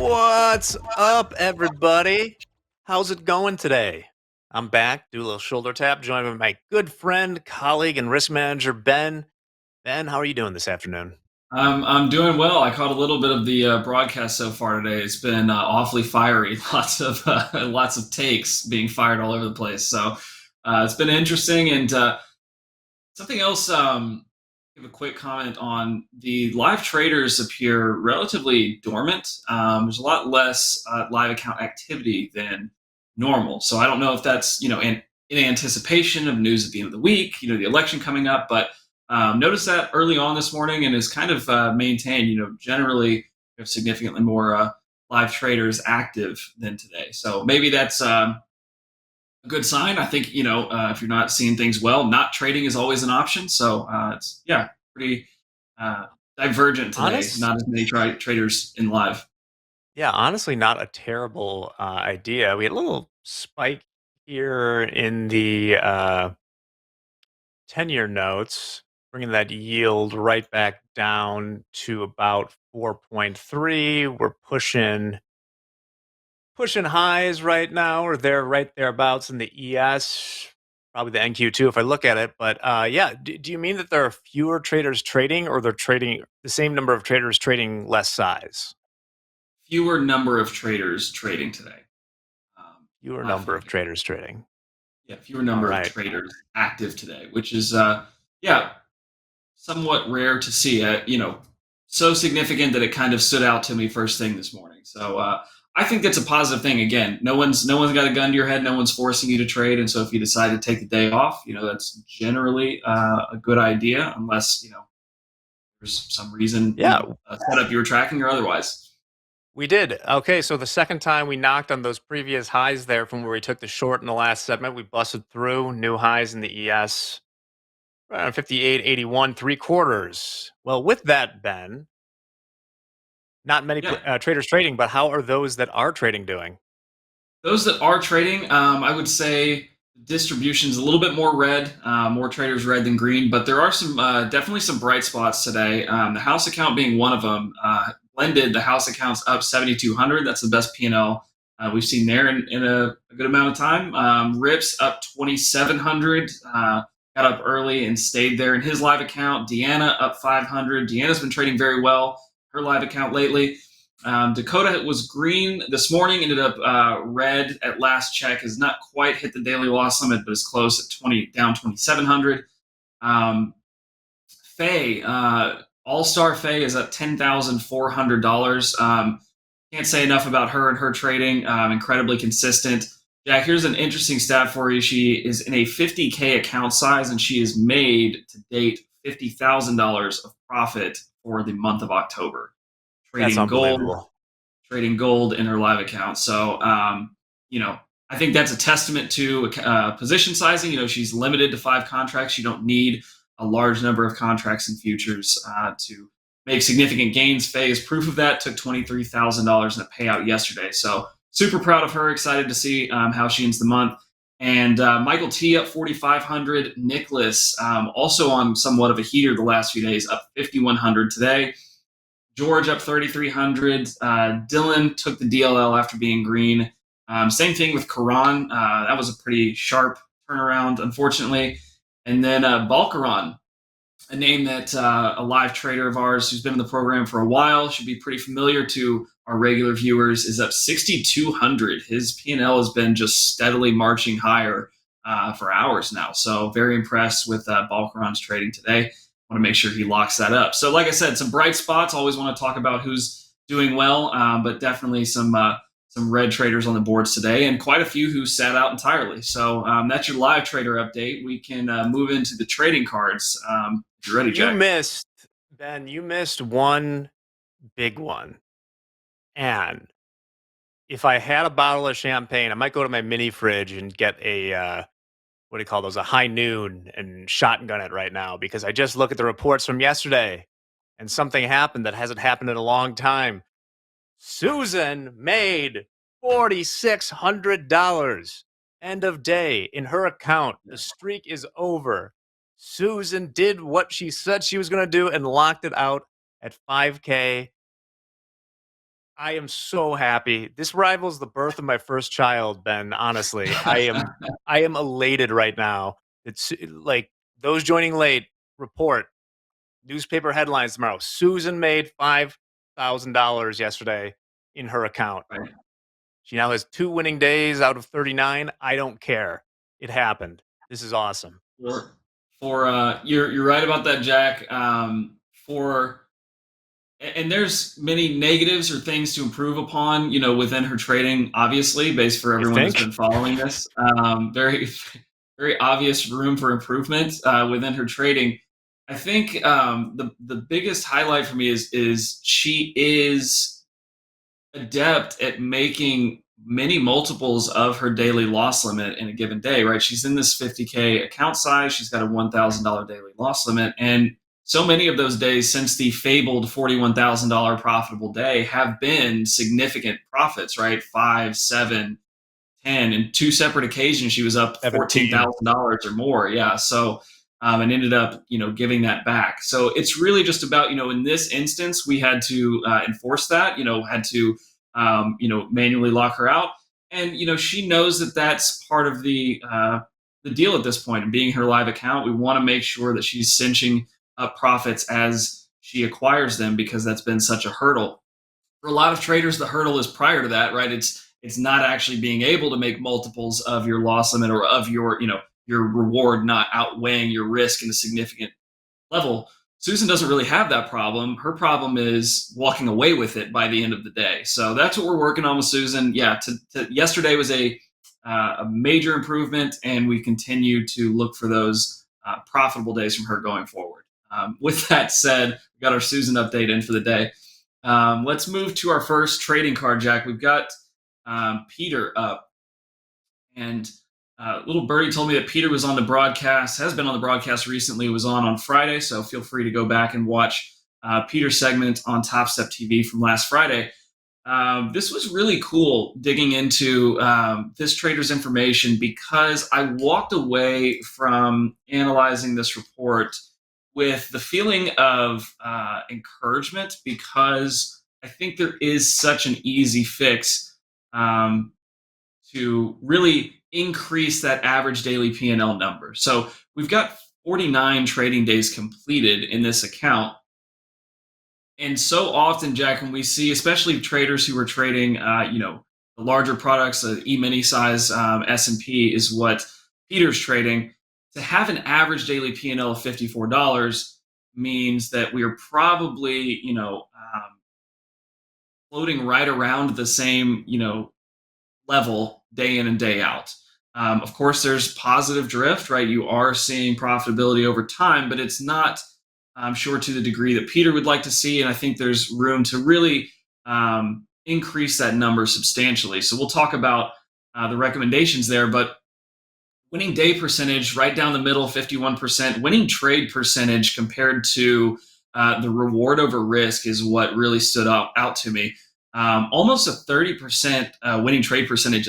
What's up, everybody? How's it going today? I'm back, do a little shoulder tap, joined by my good friend, colleague, and risk manager, Ben. Ben, how are you doing this afternoon? I'm doing well. I caught a little bit of the broadcast so far today. It's been awfully fiery. Lots of takes being fired all over the place. So it's been interesting. And something else. Give a quick comment on the live traders appear relatively dormant. There's a lot less live account activity than normal. So I don't know if that's in anticipation of news at the end of the week. The election coming up, but noticed that early on this morning and is kind of maintained. Generally we have significantly more live traders active than today. So maybe that's a good sign. I think if you're not seeing things well, not trading is always an option. So it's pretty uh, divergent today. Honest, Not as many traders in live. yeah, honestly, not a terrible idea. We had a little spike here in the 10-year notes, bringing that yield right back down to about 4.3. We're pushing highs right now, or they're right thereabouts in the ES, probably the NQ too, if I look at it. But yeah, do you mean that there are fewer traders trading, or they're trading the same number of traders trading less size? Fewer number of traders trading today. Fewer My number of finding. traders trading. Yeah, fewer All number of right. traders active today, which is yeah somewhat rare to see. So significant that it kind of stood out to me first thing this morning. So I think that's a positive thing. Again, no one's got a gun to your head. No one's forcing you to trade, and so if you decide to take the day off, that's generally a good idea, unless there's some reason Yeah, setup you were tracking or otherwise. we did. Okay, so the second time we knocked on those previous highs there from where we took the short in the last segment, we busted through new highs in the ES around 58.81, three quarters. Well, with that, Ben, not many Yeah, traders trading, but how are those that are trading doing? those that are trading, I would say distribution's a little bit more red, more traders red than green, but there are some definitely some bright spots today. The house account being one of them. Blended, the house account's up 7,200. That's the best P&L we've seen there in a good amount of time. Rips up 2,700. Got up early and stayed there in his live account. Deanna up 500. Deanna's been trading very well. Her live account lately. Dakota was green this morning, ended up red at last check. Has not quite hit the daily loss limit, but is close at 20, down 2,700. Um, Faye, All Star Faye is up $10,400. Can't say enough about her and her trading. Incredibly consistent. Jack, here's an interesting stat for you. She is in a 50K account size, and she has made to date $50,000 of profit for the month of October That's trading gold unbelievable. trading gold in her live account. So, I think that's a testament to position sizing. She's limited to 5 contracts. You don't need a large number of contracts in futures to make significant gains. Faye is proof of that. Took $23,000 in a payout yesterday. So, super proud of her. Excited to see how she ends the month. And Michael T up 4,500. Nicholas also on somewhat of a heater the last few days, up 5,100 today. George up 3,300. Dylan took the DLL after being green. Same thing with Karan. That was a pretty sharp turnaround, unfortunately. And then Balkaran, a name that a live trader of ours who's been in the program for a while should be pretty familiar to our regular viewers, is up 6,200. His P&L has been just steadily marching higher for hours now. So very impressed with Balkaran's trading today. Want to make sure he locks that up. So like I said, some bright spots. Always want to talk about who's doing well, but definitely some red traders on the boards today, and quite a few who sat out entirely. So that's your live trader update. We can move into the trading cards. If you're ready, You Jack. missed, Ben, you missed one big one. And if I had a bottle of champagne, I might go to my mini fridge and get a what do you call those? A high noon and shotgun it right now because I just look at the reports from yesterday and something happened that hasn't happened in a long time. Susan made $4,600 end of day in her account. The streak is over. Susan did what she said she was going to do and locked it out at 5K. I am so happy. This rivals the birth of my first child, Ben. Honestly, I am elated right now. It's like those joining late report newspaper headlines tomorrow. Susan made $5,000 yesterday in her account. Right. She now has 2 winning days out of 39. I don't care. It happened. This is awesome. You're right about that, Jack. For and there's many negatives or things to improve upon, within her trading, obviously, based for You everyone who's think? been following this. Very, very obvious room for improvement within her trading. I think the biggest highlight for me is she is adept at making many multiples of her daily loss limit in a given day, right? She's in this 50K account size. She's got a $1,000 daily loss limit. And so many of those days since the fabled $41,000 profitable day have been significant profits, right? Five, seven, 10 and two separate occasions she was up 17. $14,000 or more. Yeah. So and ended up giving that back. So it's really just about in this instance we had to enforce that, had to manually lock her out. And she knows that that's part of the deal at this point. And being her live account, we want to make sure that she's cinching up profits as she acquires them, because that's been such a hurdle for a lot of traders. The hurdle is prior to that, right? It's not actually being able to make multiples of your loss limit, or of your reward not outweighing your risk in a significant level. Susan doesn't really have that problem. Her problem is walking away with it by the end of the day. So that's what we're working on with Susan. Yeah, yesterday was a major improvement, and we continue to look for those profitable days from her going forward. With that said, we got our Susan update in for the day. Let's move to our first trading card, Jack. We've got Peter up. And little birdie told me that Peter was on the broadcast, has been on the broadcast recently, was on Friday. So feel free to go back and watch Peter's segment on TopstepTV from last Friday. This was really cool digging into this trader's information, because I walked away from analyzing this report with the feeling of encouragement, because I think there is such an easy fix to really increase that average daily P&L number. So we've got 49 trading days completed in this account. And so often, Jack, when we see, especially traders who are trading, the larger products, the E-mini size S&P is what Peter's trading, to have an average daily P&L of $54 means that we are probably, floating right around the same, level day in and day out. Of course, there's positive drift, right? You are seeing profitability over time, but it's not, I'm sure, to the degree that Peter would like to see. And I think there's room to really increase that number substantially. So we'll talk about the recommendations there, but winning day percentage right down the middle, 51%. Winning trade percentage compared to the reward over risk is what really stood out to me. Almost a 30% winning trade percentage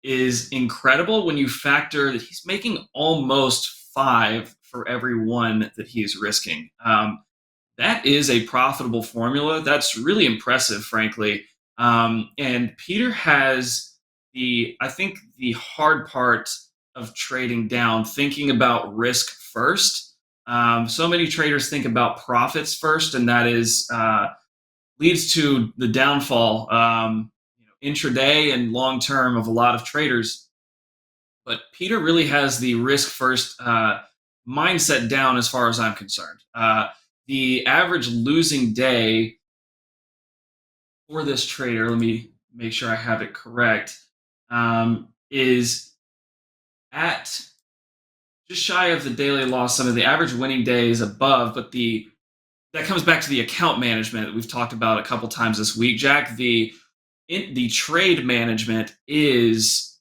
is incredible when you factor that he's making almost 5 for every 1 that he is risking. That is a profitable formula. That's really impressive, frankly. And Peter has I think the hard part of trading down, thinking about risk first. So many traders think about profits first, and that is leads to the downfall, intraday and long term, of a lot of traders. But Peter really has the risk first mindset down, as far as I'm concerned. The average losing day for this trader, let me make sure I have it correct, is at just shy of the daily loss limit. The average winning day is above, but that comes back to the account management that we've talked about a couple times this week, Jack. The trade management is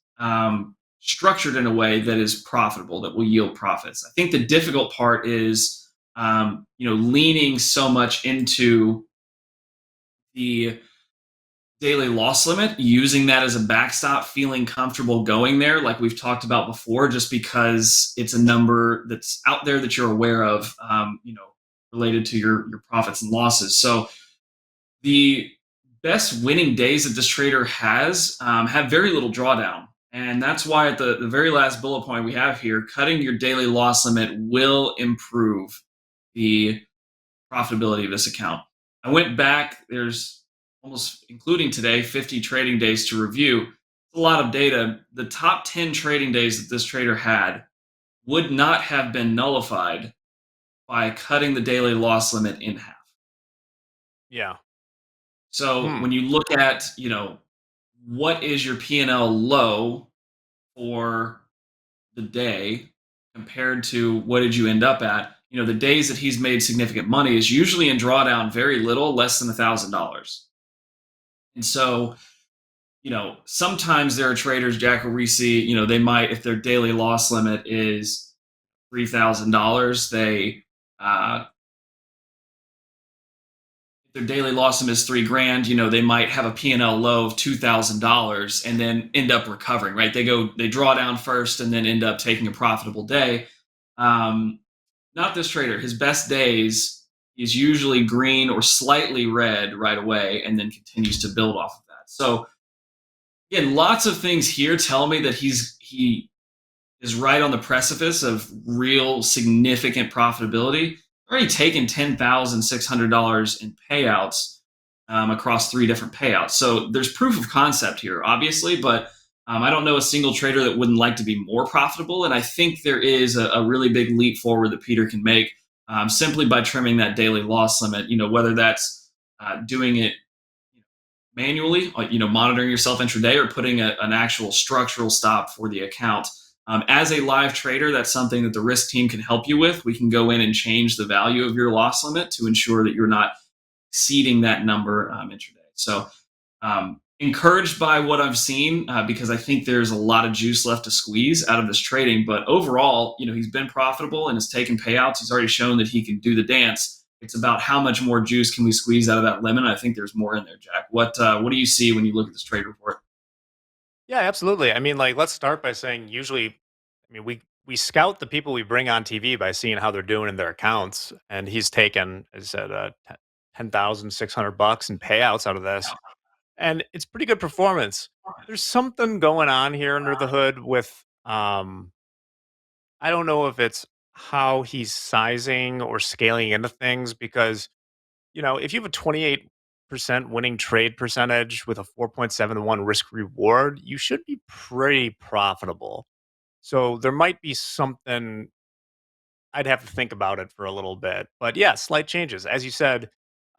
structured in a way that is profitable, that will yield profits. I think the difficult part is leaning so much into the daily loss limit, using that as a backstop, feeling comfortable going there, like we've talked about before, just because it's a number that's out there that you're aware of, related to your profits and losses. So the best winning days that this trader has have very little drawdown. And that's why at the very last bullet point we have here, cutting your daily loss limit will improve the profitability of this account. I went back, there's almost, including today, 50 trading days to review. It's a lot of data. The top 10 trading days that this trader had would not have been nullified by cutting the daily loss limit in half. Yeah. So Hmm. when you look at, what is your P&L low for the day compared to what did you end up at? The days that he's made significant money is usually in drawdown very little, less than $1,000. And so, sometimes there are traders, Jack, where we see, they might, if their daily loss limit is $3,000, uh, their daily loss limit is 3 grand, they might have a P&L low of $2,000 and then end up recovering, right? They draw down first and then end up taking a profitable day. Um, Not this trader. His best days is usually green or slightly red right away and then continues to build off of that. So again, lots of things here tell me that he is right on the precipice of real significant profitability. Already taken $10,600 in payouts across 3 different payouts. So there's proof of concept here, obviously, but I don't know a single trader that wouldn't like to be more profitable. And I think there is a really big leap forward that Peter can make simply by trimming that daily loss limit. Whether that's doing it manually, monitoring yourself intraday, or putting an actual structural stop for the account. As a live trader, that's something that the risk team can help you with. We can go in and change the value of your loss limit to ensure that you're not exceeding that number intraday. So, encouraged by what I've seen because I think there's a lot of juice left to squeeze out of this trading. But overall, he's been profitable and has taken payouts. He's already shown that he can do the dance. It's about how much more juice can we squeeze out of that lemon. I think there's more in there, Jack. What do you see when you look at this trade report? Yeah, absolutely. I mean, like, let's start by saying usually, I mean, we scout the people we bring on TV by seeing how they're doing in their accounts, and he's taken, as I said, 10,600 bucks in payouts out of this, and it's pretty good performance. There's something going on here under the hood with, I don't know if it's how he's sizing or scaling into things because if you have a 28% winning trade percentage with a 4.71 risk reward, you should be pretty profitable. So there might be something. I'd have to think about it for a little bit. But yeah, slight changes. As you said,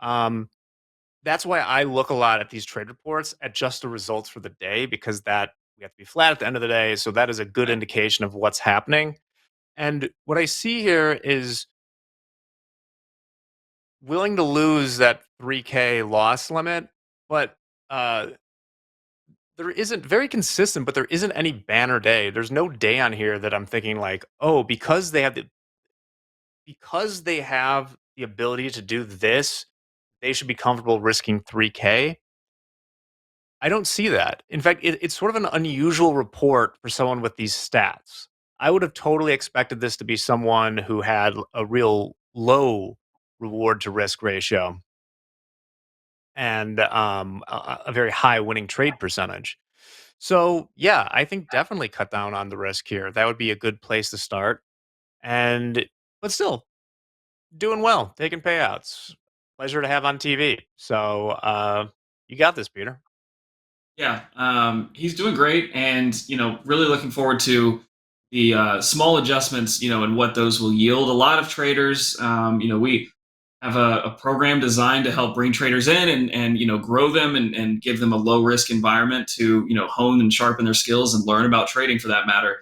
um, that's why I look a lot at these trade reports at just the results for the day because that we have to be flat at the end of the day. So that is a good Right. indication of what's happening. And what I see here is willing to lose that 3K loss limit, but uh, there isn't very consistent, but there isn't any banner day. There's no day on here that I'm thinking like, oh, because they have the ability to do this, they should be comfortable risking 3K. I don't see that. In fact, it's sort of an unusual report for someone with these stats. I would have totally expected this to be someone who had a real low reward to risk ratio and a very high winning trade percentage. So, yeah, I think definitely cut down on the risk here. That would be a good place to start. And, but still, doing well, taking payouts. Pleasure to have on TV. So, you got this, Peter. Yeah, he's doing great, and really looking forward to the small adjustments, and what those will yield. A lot of traders, we have a program designed to help bring traders in and grow them and give them a low risk environment to hone and sharpen their skills and learn about trading for that matter.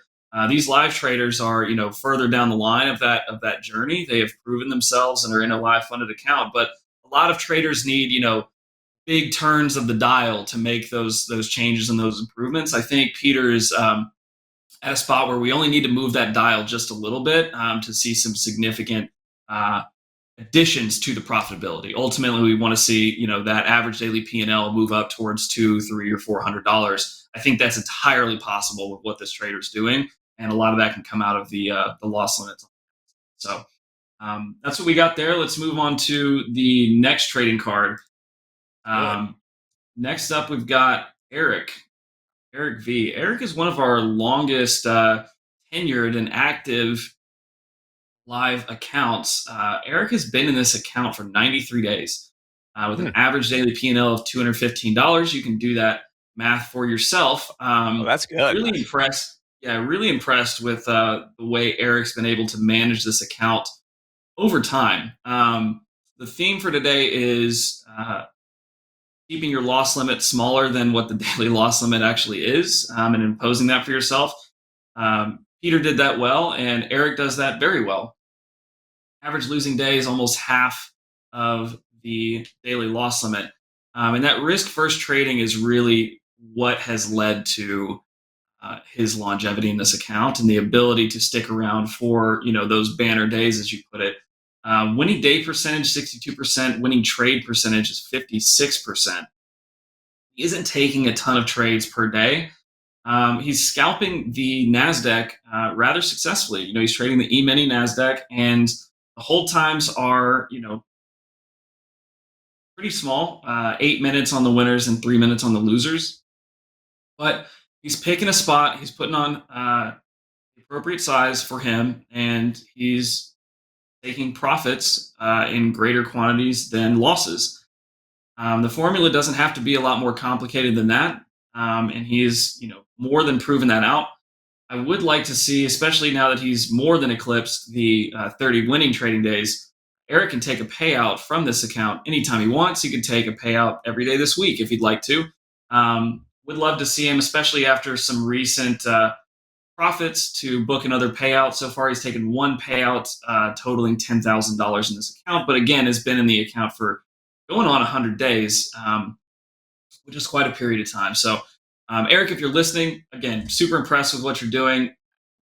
These live traders are further down the line of that journey. They have proven themselves and are in a live funded account, but a lot of traders need big turns of the dial to make those changes and those improvements. I think Peter is at a spot where we only need to move that dial just a little bit to see some significant uh, additions to the profitability. Ultimately, we want to see that average daily P&L move up towards $200, $300, or $400. I think that's entirely possible with what this trader's doing, and a lot of that can come out of the loss limits. So that's what we got there. Let's move on to the next trading card. Good. Um, Next up, we've got Eric. Eric V. Eric is one of our longest tenured and active live accounts. Eric has been in this account for 93 days with an Hmm. average daily P&L of $215. You can do that math for yourself. Oh, that's good. Really impressed. Yeah, really impressed with the way Eric's been able to manage this account over time. The theme for today is keeping your loss limit smaller than what the daily loss limit actually is, and imposing that for yourself. Peter did that well, and Eric does that very well. Average losing day is almost half of the daily loss limit. And that risk first trading is really what has led to his longevity in this account and the ability to stick around for those banner days, as you put it. Winning day percentage 62%, winning trade percentage is 56%. He isn't taking a ton of trades per day. He's scalping the Nasdaq rather successfully. He's trading the E-mini Nasdaq, and the hold times are pretty small. 8 minutes on the winners and 3 minutes on the losers. But he's picking a spot. He's putting on the appropriate size for him, and he's taking profits in greater quantities than losses. The formula doesn't have to be a lot more complicated than that, and he's more than proven that out. I would like to see, especially now that he's more than eclipsed the 30 winning trading days, Eric can take a payout from this account anytime he wants. He can take a payout every day this week if he'd like to. Would love to see him, especially after some recent profits, to book another payout. So far, he's taken one payout totaling $10,000 in this account, but again, has been in the account for going on 100 days, which is quite a period of time. So, Eric, if you're listening, again, super impressed with what you're doing.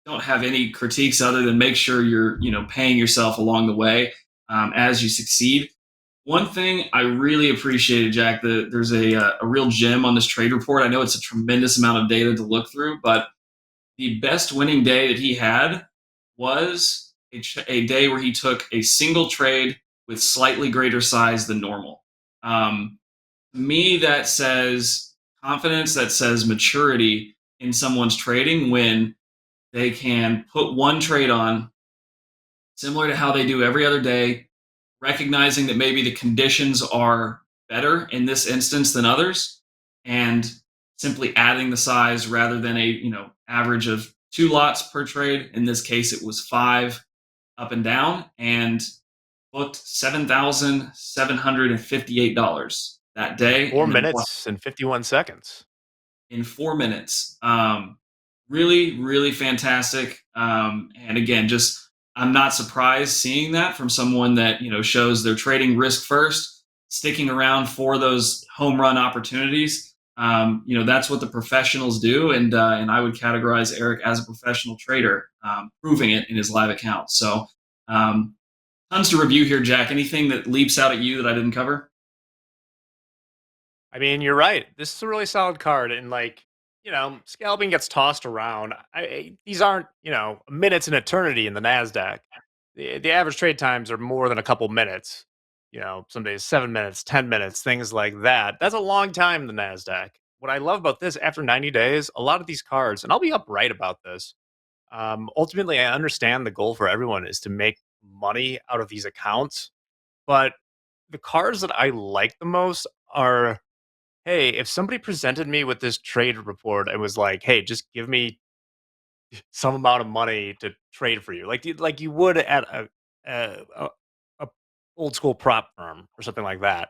Don't have any critiques other than make sure you're paying yourself along the way as you succeed. One thing I really appreciated, Jack, there's a real gem on this trade report. I know it's a tremendous amount of data to look through, but the best winning day that he had was a day where he took a single trade with slightly greater size than normal. To me, that says confidence, that says maturity in someone's trading when they can put one trade on, similar to how they do every other day, recognizing that maybe the conditions are better in this instance than others, and simply adding the size rather than a average of 2 lots per trade. In this case, it was 5 up and down, and booked $7,758 that day, Four and then minutes and 51 seconds. in 4 minutes. Really, really fantastic. And again, just I'm not surprised seeing that from someone that shows they're trading risk first, sticking around for those home run opportunities. That's what the professionals do, and I would categorize Eric as a professional trader, proving it in his live account. So, tons to review here, Jack. Anything that leaps out at you that I didn't cover? I mean, you're right. This is a really solid card, and scalping gets tossed around. These aren't minutes in eternity in the Nasdaq. The average trade times are more than a couple minutes. Some days 7 minutes, 10 minutes, things like that. That's a long time in the Nasdaq. What I love about this, after 90 days, a lot of these cards, and I'll be upright about this. Ultimately, I understand the goal for everyone is to make money out of these accounts, but the cards that I like the most are, hey, if somebody presented me with this trade report and was like, "Hey, just give me some amount of money to trade for you," like you would at a, a, a old school prop firm or something like that,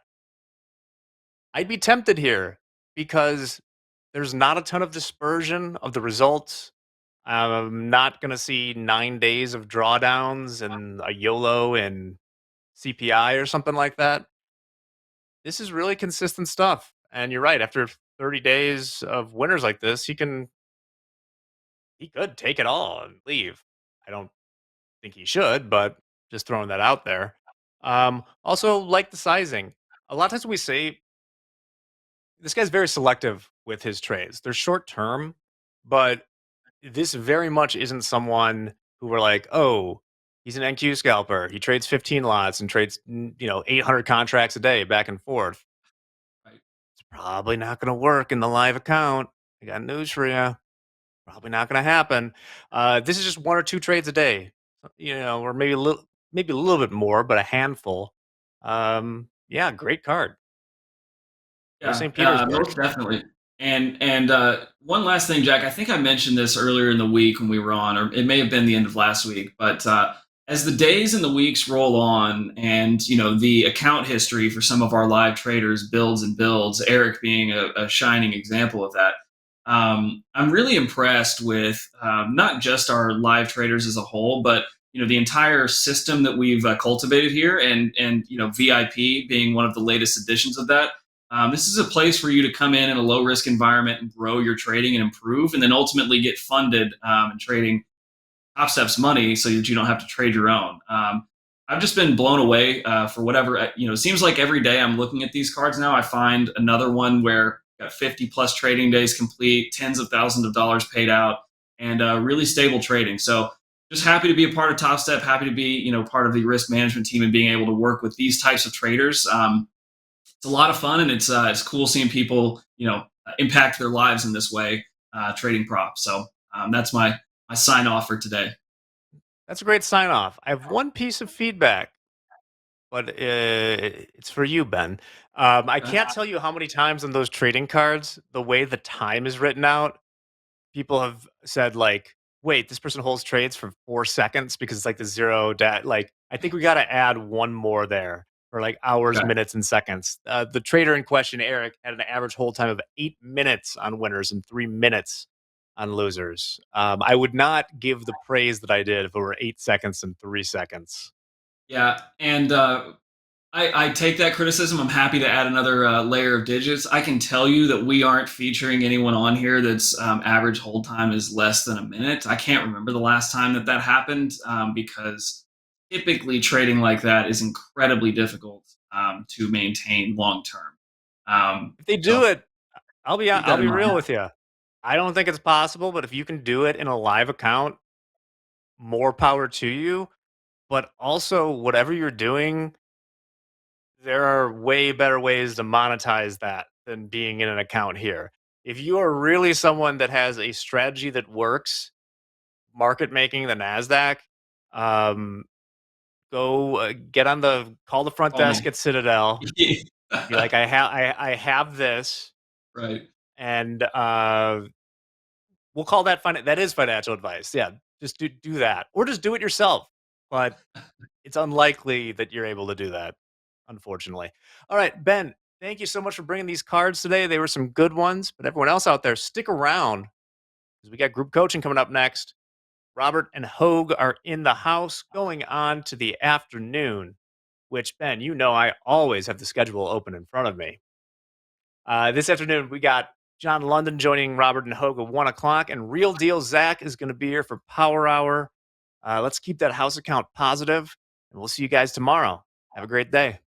I'd be tempted here because there's not a ton of dispersion of the results. I'm not gonna see 9 days of drawdowns and a YOLO and CPI or something like that. This is really consistent stuff. And you're right. After 30 days of winners like this, he could take it all and leave. I don't think he should, but just throwing that out there. Also, like the sizing. A lot of times we say this guy's very selective with his trades. They're short term, but this very much isn't someone who we're like, oh, he's an NQ scalper. He trades 15 lots and trades 800 contracts a day back and forth. Right. probably not going to work in the live account. I got news for you. Probably not going to happen. This is just one or two trades a day, or maybe a little bit more, but a handful. Yeah, great card. Go Yeah, St. Petersburg. most definitely. And one last thing, Jack. I think I mentioned this earlier in the week when we were on, or it may have been the end of last week. But as the days and the weeks roll on, and the account history for some of our live traders builds and builds, Eric being a shining example of that. I'm really impressed with not just our live traders as a whole, but the entire system that we've cultivated here, and VIP being one of the latest additions of that. This is a place for you to come in a low risk environment and grow your trading and improve, and then ultimately get funded in trading Topstep's money so that you don't have to trade your own. I've just been blown away for whatever, it seems like every day I'm looking at these cards now, I find another one where got 50 plus trading days complete, tens of thousands of dollars paid out, and really stable trading. So just happy to be a part of Topstep, happy to be, part of the risk management team and being able to work with these types of traders. It's a lot of fun, and it's cool seeing people impact their lives in this way, trading props. So that's my sign off for today. That's a great sign off. I have one piece of feedback, but it's for you, Ben. I Okay. can't tell you how many times on those trading cards, the way the time is written out, people have said like, "Wait, this person holds trades for 4 seconds because it's like the zero dat." Like, I think we got to add one more there for like hours, Okay. minutes, and seconds. The trader in question, Eric, had an average hold time of 8 minutes on winners and 3 minutes on losers. I would not give the praise that I did if it were 8 seconds and 3 seconds. Yeah, and I take that criticism. I'm happy to add another layer of digits. I can tell you that we aren't featuring anyone on here that's average hold time is less than a minute. I can't remember the last time that happened, because typically trading like that is incredibly difficult to maintain long term. If they So do it, keep I'll that in be real mind. with you. I don't think it's possible, but if you can do it in a live account, more power to you. But also, whatever you're doing, there are way better ways to monetize that than being in an account here. If you are really someone that has a strategy that works, market making the Nasdaq, um, go get on the call the front Call desk me. at Citadel. Be like, I have this, Right. and we'll call that that is financial advice. Yeah, just do that, or just do it yourself. But it's unlikely that you're able to do that, unfortunately. All right, Ben, thank you so much for bringing these cards today. They were some good ones, but everyone else out there, stick around because we got group coaching coming up next. Robert and Hogue are in the house going on to the afternoon, which, Ben, I always have the schedule open in front of me. This afternoon, we got John London joining Robert and Hogue at 1 o'clock, and Real Deal Zach is going to be here for Power Hour. Let's keep that house account positive, and we'll see you guys tomorrow. Have a great day.